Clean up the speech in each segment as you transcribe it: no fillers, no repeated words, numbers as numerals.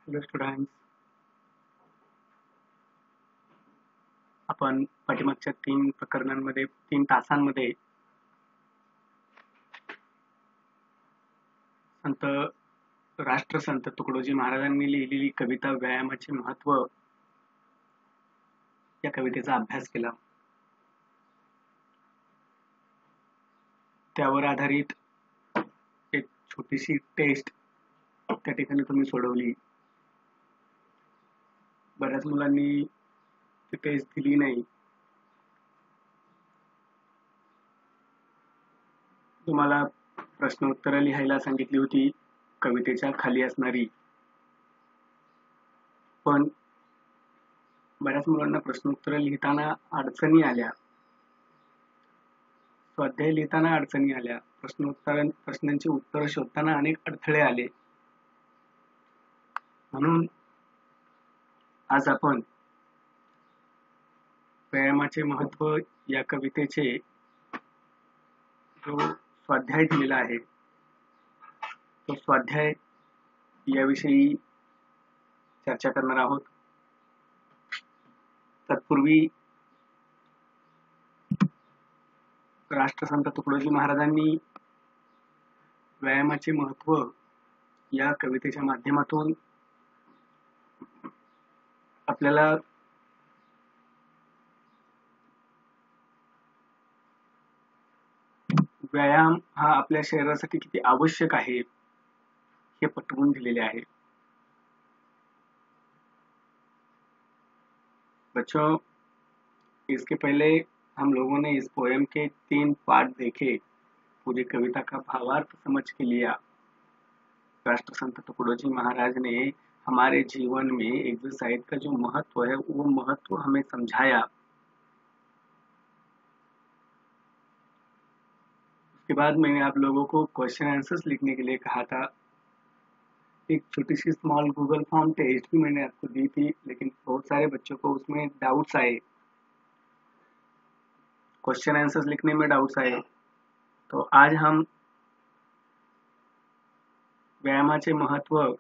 Hello students, आपण पाठीमागच्या 3 तासांमध्ये संत राष्ट्रसंत तुकडोजी महाराजांनी लिहिलेली कविता व्यायामाचे महत्व या कवितेचा अभ्यास केला. त्यावर आधारित एक छोटीशी टेस्ट त्या ठिकाणी तुम्ही सोडवली. बऱ्याच मुलांनी ती टेस्ट दिली नाही. तुम्हाला प्रश्नोत्तरं लिहायला सांगितली होती कवितेच्या खाली असणारी, पण बऱ्याच मुलांना प्रश्नोत्तरं लिहिताना अडचणी आल्या, स्वाध्याय लिहिताना अडचणी आल्या, प्रश्नांची उत्तरं शोधताना अनेक अडथळे आले. म्हणून आज आपण व्यायामाचे महत्व या कवितेचे जो स्वाध्याय दिलेला आहे तो स्वाध्याय याविषयी चर्चा करणार आहोत. तत्पूर्वी राष्ट्रसंत तुकडोजी महाराजांनी व्यायामाचे महत्व या कवितेच्या माध्यमातून आपल्याला व्यायाम हा आपल्या शरीरासाठी किती आवश्यक आहे हे पटवून दिलेले आहे. बच्चों, इसके पहले हम लोगों ने इस पोएम के 3 पार्ट देखे, पूरी कविता का भावार्थ समझ के लिया. राष्ट्रसंत तुकडोजी महाराज ने हमारे जीवन में एक्सरसाइज का जो महत्व है वो महत्व हमें समझाया. उसके बाद मैंने आप लोगों को क्वेश्चन आंसर्स लिखने के लिए कहा था. एक छोटी C small Google form test भी मैंने आपको दी थी, लेकिन बहुत सारे बच्चों को उसमें डाउट्स आए, क्वेश्चन आंसर्स लिखने में डाउट्स आए. तो आज हम व्यायामाचे महत्व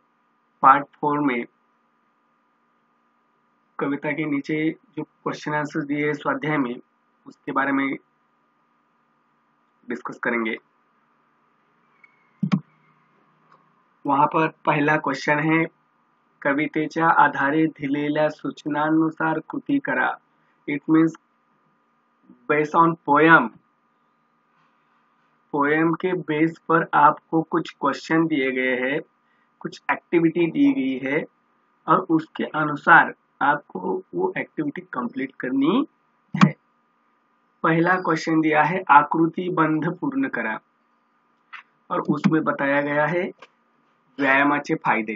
पार्ट 4 में कविता के नीचे जो क्वेश्चन आंसर्स दिए स्वाध्याय में उसके बारे में डिस्कस करेंगे. वहां पर पहला क्वेश्चन है, कवितेच्या आधारे दिलेल्या सूचनांनुसार कृती करा. It means based on poem के बेस पर आपको कुछ क्वेश्चन दिए गए हैं, कुछ एक्टिविटी दी गई है और उसके अनुसार आपको वो एक्टिविटी कंप्लीट करनी है. पहला क्वेश्चन दिया है आकृति बंध पूर्ण करा और उसमें बताया गया है व्यायामाचे फायदे.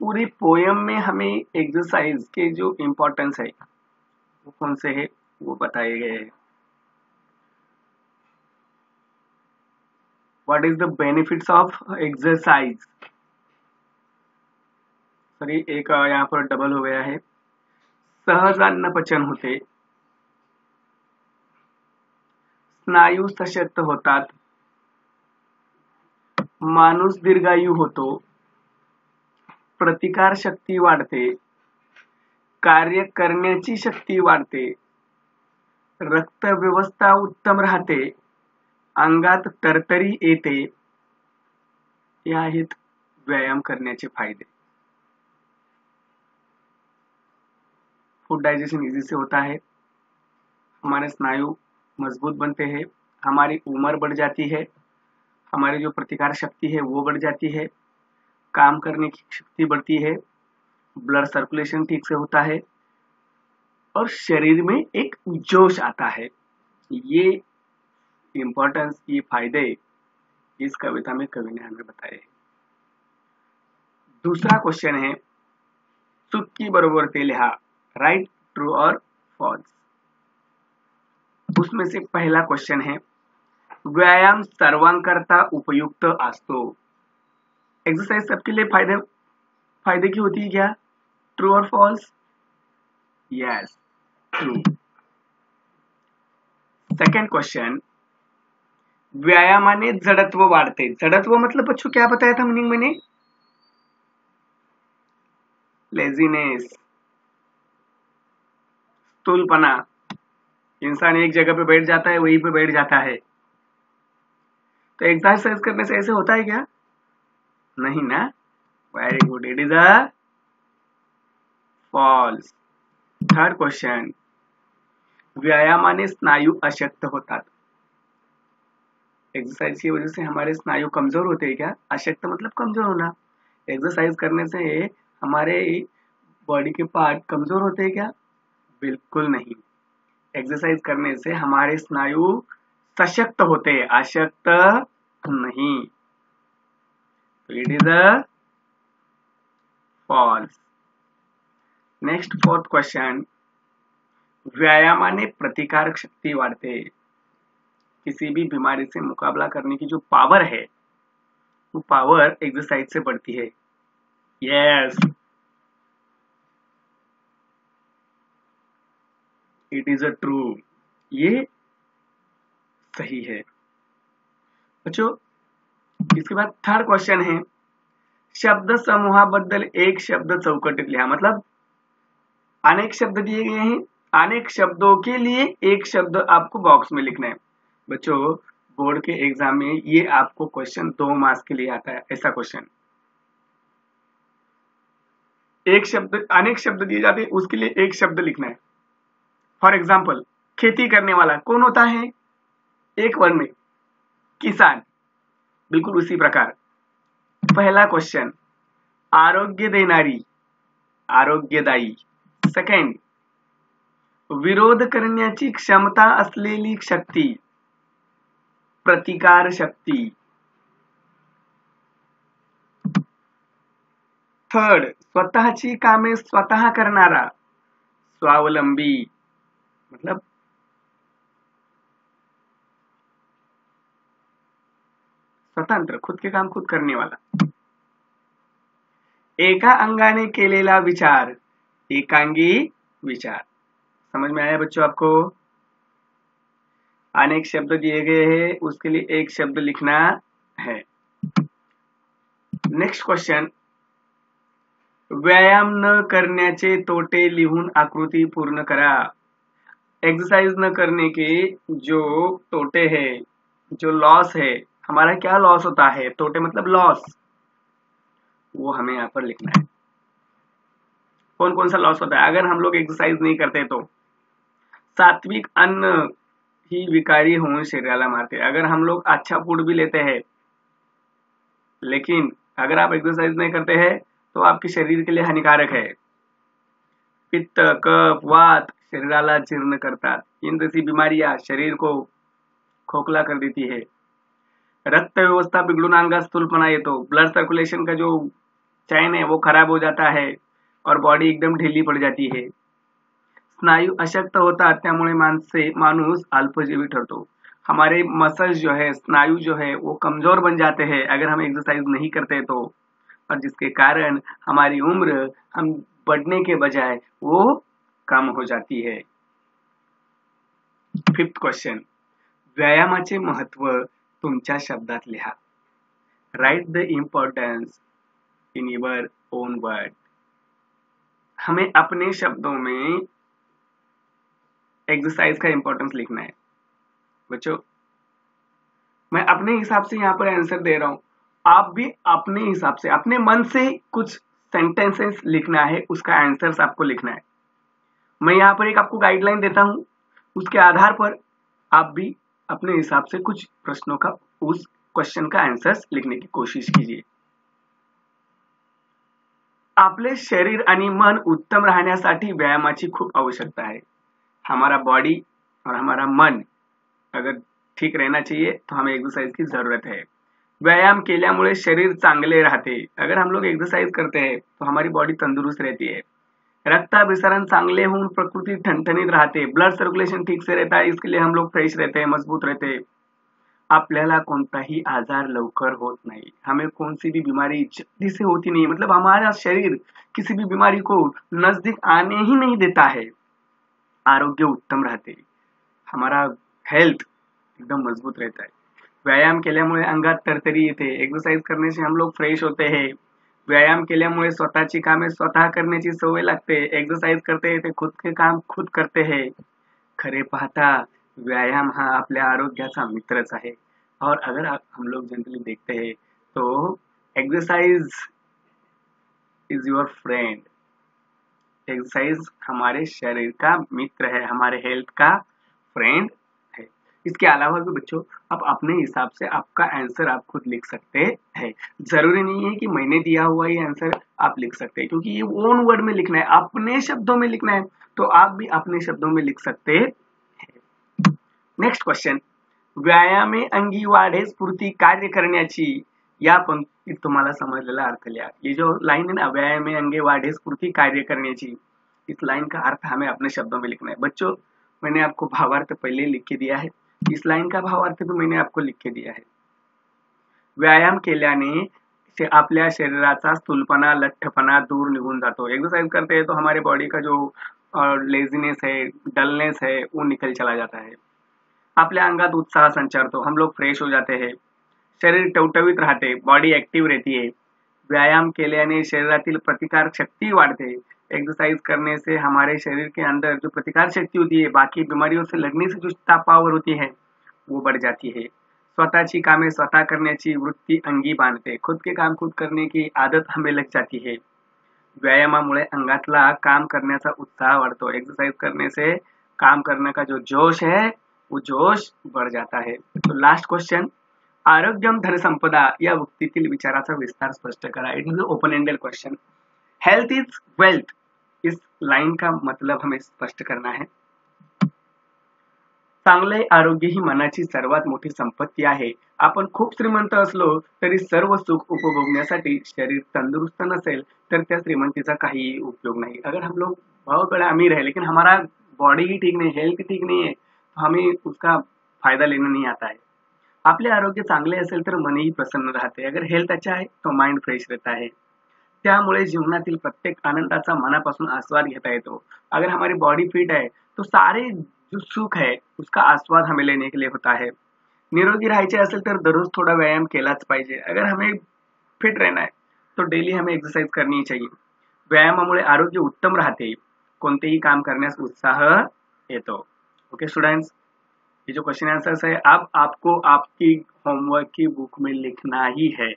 पूरी पोएम में हमें एक्सरसाइज के जो इम्पोर्टेंस है वो कौन से है वो बताए गए हैं. What is the benefits of exercise. Sorry, एक यहाँ पर डबल हो गया है. सहज अन्न पचन होते, स्नायू सशक्त होतात, माणूस दीर्घायू होतो, प्रतिकार शक्ती वाढते, कार्य करण्याची शक्ती वाढते, रक्त व्यवस्था उत्तम राहते, अंगात तरतरी येते. हे आहेत व्यायाम करण्याचे फायदे. फूड डाइजेशन इजी से होता है, हमारे स्नायु मजबूत बनते हैं, हमारी उम्र बढ़ जाती है, हमारी जो प्रतिकार शक्ति है वो बढ़ जाती है, काम करने की शक्ति बढ़ती है, ब्लड सर्कुलेशन ठीक से होता है और शरीर में एक जोश आता है. ये इम्पोर्टेंस, ये फायदे इस कविता में कवि ने हमें बताए. दूसरा क्वेश्चन है, चुटकी बरोबर ते लिहा, राइट, ट्रू और फॉल्स. उसमें से पहला क्वेश्चन है, व्यायाम सर्वांकरता उपयुक्त असतो. एक्सरसाइज सबके लिए फायदे की होती है क्या? ट्रू और false? Yes, true. Second question, व्यायामाने जड़त्व वाढते. जड़त्व मतलब बच्चों क्या बताया था मीनिंग मैंने? लेजीनेस, स्थूलपना, इंसान एक जगह पे बैठ जाता है, वहीं पे बैठ जाता है। तो एक्सरसाइज करने से ऐसे होता है क्या? नहीं ना। Very good, it is a false. Third question, व्यायामाने स्नायू अशक्त होतात। एक्सरसाइज की वजह से हमारे स्नायु कमजोर होते हैं क्या? अशक्त मतलब कमजोर होना। एक्सरसाइज करने से हमारे बॉडी के पार्ट कमजोर होते हैं क्या? बिल्कुल नहीं। एक्सरसाइज करने से हमारे स्नायु सशक्त होते हैं, अशक्त नहीं। It is a false. Next fourth question, व्यायामाने प्रतिकारक शक्ती वाढते। किसी भी बीमारी से मुकाबला करने की जो पावर है, वो पावर एक्सरसाइज से बढ़ती है। Yes, it is a true, ये सही है बच्चों। इसके बाद थर्ड क्वेश्चन है, शब्द समूहाबद्दल एक शब्द चौकटीत लिहा। मतलब अनेक शब्द दिए गए हैं, अनेक शब्दों के लिए एक शब्द आपको बॉक्स में लिखना है। बच्चों बोर्ड के एग्जाम में ये आपको क्वेश्चन 2 मार्क्स के लिए आता है। ऐसा क्वेश्चन, एक शब्द, अनेक शब्द दिए जाते हैं, उसके लिए एक शब्द लिखना है। फॉर एग्जाम्पल, खेती करने वाला कौन होता है? एक वर्ड में, किसान। बिल्कुल उसी प्रकार पहला क्वेश्चन, आरोग्य देणारी, आरोग्यदायी। सेकंड, विरोध करण्याची क्षमता असलेली शक्ती, प्रतिकार शक्ती। थर्ड, स्वतःची कामे स्वतः करणारा, स्वावलंबी। मतलब स्वतंत्र, खुद के काम खुद करने वाला। एका अंगाने केलेला विचार, एकांगी विचार। समझ में आया बच्चों आपको? अनेक शब्द दिए गए हैं, उसके लिए एक शब्द लिखना है। नेक्स्ट क्वेश्चन, व्यायाम न करण्याचे तोटे लिहून आकृति पूर्ण करा। एक्सरसाइज न करने के जो तोटे हैं, जो लॉस है, हमारा क्या लॉस होता है? तोटे मतलब लॉस, वो हमें यहाँ पर लिखना है। कौन कौन सा लॉस होता है अगर हम लोग एक्सरसाइज नहीं करते? तो सात्विक अन्न ही विकारी होऊन शरीराला मारते। अगर हम लोग अच्छा फूड भी लेते हैं, लेकिन अगर आप एक्सरसाइज नहीं करते हैं तो आपके शरीर के लिए हानिकारक है। पित्त, कफ, वात शरीराला जीर्ण करतात। इन जैसी बीमारियां शरीर को खोखला कर देती है। रक्त व्यवस्था बिगड़ून अंगात स्थूलपणा येतो। ब्लड सर्कुलेशन का जो चैन है वो खराब हो जाता है और बॉडी एकदम ढीली पड़ जाती है। स्नायू अशक्त होतात, त्यामुळे माणूस अल्पजीवी ठरतो। हमारे मसल्स जो है, स्नायु जो है, वो कमजोर बन जाते हैं अगर हम एक्सरसाइज नहीं करते तो, और जिसके कारण हमारी उम्र हम बढ़ने के बजाय वो कम हो जाती है। फिफ्थ क्वेश्चन, व्यायामाचे महत्व तुमच्या शब्दात लिहा। Right the importance in your own word. हमें अपने शब्दों में एक्सरसाइज का इंपॉर्टेंस लिखना है। बच्चों मैं अपने हिसाब से यहाँ पर आंसर दे रहा हूं, आप भी अपने हिसाब से, अपने मन से कुछ सेंटेंसेस लिखना है, उसका आंसर्स आपको लिखना है। मैं यहाँ पर एक आपको गाइडलाइन देता हूं, उसके आधार पर आप भी अपने हिसाब से कुछ प्रश्नों का, उस क्वेश्चन का आंसर्स लिखने की कोशिश कीजिए। आपले शरीर आणि मन उत्तम राहण्यासाठी व्यायामाची खूप आवश्यकता है। हमारा बॉडी और हमारा मन अगर ठीक रहना चाहिए तो हमें एक्सरसाइज की जरूरत है। व्यायाम केल्यामुळे शरीर चांगले राहते। अगर हम लोग एक्सरसाइज करते हैं तो हमारी बॉडी तंदुरुस्त रहती है। रक्ताभिसरण चांगले होऊन प्रकृति ठणठणीत राहते। ब्लड सर्कुलेशन ठीक से रहता है, इसके लिए हम लोग फ्रेश रहते हैं, मजबूत रहते हैं। आपल्याला कोणताही आजार लवकर होत नहीं। हमें कौन सी भी बीमारी जल्दी से होती नहीं, मतलब हमारा शरीर किसी भी बीमारी को नजदीक आने ही नहीं देता है। आरोग्य उत्तम रहते, हमारा हेल्थ एकदम मजबूत रहता है। व्यायाम केल्यामुळे अंगात तरतरी येते। एक्सरसाइज करने से हम लोग फ्रेश होते हैं, व्यायाम केल्यामुळे स्वतःची कामे स्वतः करण्याची सवय लागते. एक्सरसाइज करते ते खुद के काम खुद करते हैं. खरे पाहता व्यायाम हा आपल्या आरोग्याचा मित्रच आहे. और अगर हम लोग जनरली देखते हैं तो exercise is your friend. Exercise हमारे शरीर का मित्र है, हमारे हेल्थ का फ्रेंड है. इसके अलावा भी बच्चों आप अपने हिसाब से आपका आंसर आप खुद लिख सकते हैं. जरूरी नहीं है कि मैंने दिया हुआ ये आंसर आप लिख सकते हैं, क्योंकि ये ओन वर्ड में लिखना है, अपने शब्दों में लिखना है, तो आप भी अपने शब्दों में लिख सकते हैं. Next question. व्यायामे अंगी वाढे स्फूर्ती कार्य करण्याची. या पंक्तीत तुम्हाला समजलेला अर्थ लिहा. ये जो लाइन है ना, व्यायामे अंगे वाढे स्फूर्ती कार्य करण्याची, इस लाइन का अर्थ हमें अपने शब्दों में लिखना है. बच्चों मैंने आपको भावार्थ पहले लिख के दिया है, इस लाइन का भावार्थ भी मैंने आपको लिख के दिया है. व्यायाम केल्याने से आपल्या शरीराचा स्थूलपणा लठ्ठपणा दूर निघून जातो. एक्सरसाइज करते हैं तो हमारे बॉडी का जो लेजीनेस है, डलनेस है, वो निकल चला जाता है. आपल्या अंगात उत्साह संचारतो, हम लोग फ्रेश हो जाते हैं. शरीर टवटवीत राहते, बॉडी एक्टिव रहती है. व्यायाम केल्याने शरीरातील प्रतिकार शक्ति वाढते. एक्सरसाइज करने से हमारे शरीर के अंदर जो प्रतिकार शक्ति होती है, बाकी बीमारियों से लड़ने से जो पावर होती है वो बढ़ जाती है. स्वतःची कामे स्वतः करण्याची वृत्ती अंगी बांधते. खुद के काम खुद करने की आदत हमें लग जाती है. व्यायामामुळे अंगातला काम करण्याचा उत्साह बढ़तो. एक्सरसाइज करने से काम करने का जो जोश है वो जोश बढ़ जाता है. तो लास्ट क्वेश्चन. आरोग्यम धन संपदा या उक्तीतील विचाराचा विस्तार स्पष्ट करा. It is open ended question. Health is wealth, इस लाइन का मतलब हमें स्पष्ट करना है. चांगले आरोग्य ही मनाची सर्वात मोठी संपत्ती आहे. आपण खूप श्रीमंत असलो तरी सर्व सुख उपभोगण्यासाठी शरीर तंदुरुस्त नसेल तर त्या श्रीमंतीचा काही उपयोग नहीं. अगर हम लोग बहुत बड़ा अमीर है लेकिन हमारा बॉडी ही ठीक नहीं, हेल्थ ठीक नहीं है, तो हमें उसका फायदा लेना नहीं आता है. आपले आरोग्य चांगले असेल तर मनही प्रसन्न राहते. अगर हेल्थ अच्छा है तो माइंड फ्रेश रहता है. त्यामुळे जीवनातील प्रत्येक आनंदाचा मनापासून आस्वाद घेता येतो. अगर हमारी बॉडी फिट है तो सारे जो सुख है उसका आस्वाद हमें लेने के लिए होता है. निरोगी राहायचे असेल तर दररोज थोड़ा व्यायाम केलाच पाहिजे. अगर हमें फिट रहना है तो डेली हमें एक्सरसाइज करनी ही चाहिए. व्यायामामुळे आरोग्य उत्तम राहते. कोणतेही काम करण्यास उत्साह येतो. ओके स्टूडेंट्स, ये जो क्वेश्चन आंसर्स है अब आपको आपकी होमवर्क की बुक में लिखना ही है.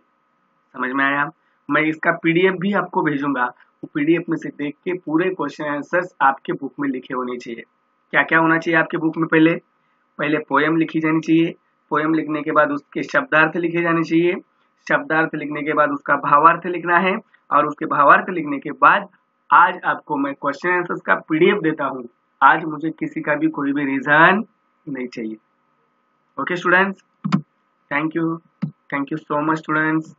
समझ में आया? मैं इसका पीडीएफ भी आपको भेजूंगा. वो पीडीएफ में से देख के पूरे क्वेश्चन आंसर्स आपके बुक में लिखे होने चाहिए. क्या क्या होना चाहिए आपके बुक में? पहले पोएम लिखी जानी चाहिए. पोएम लिखने के बाद उसके शब्दार्थ लिखे जाने चाहिए. शब्दार्थ लिखने के बाद उसका भावार्थ लिखना है. और उसके भावार्थ लिखने के बाद आज आपको मैं क्वेश्चन आंसर्स का पीडीएफ देता हूँ. आज मुझे किसी का भी कोई भी रीजन नहीं चाहिए. Okay students, thank you so much students.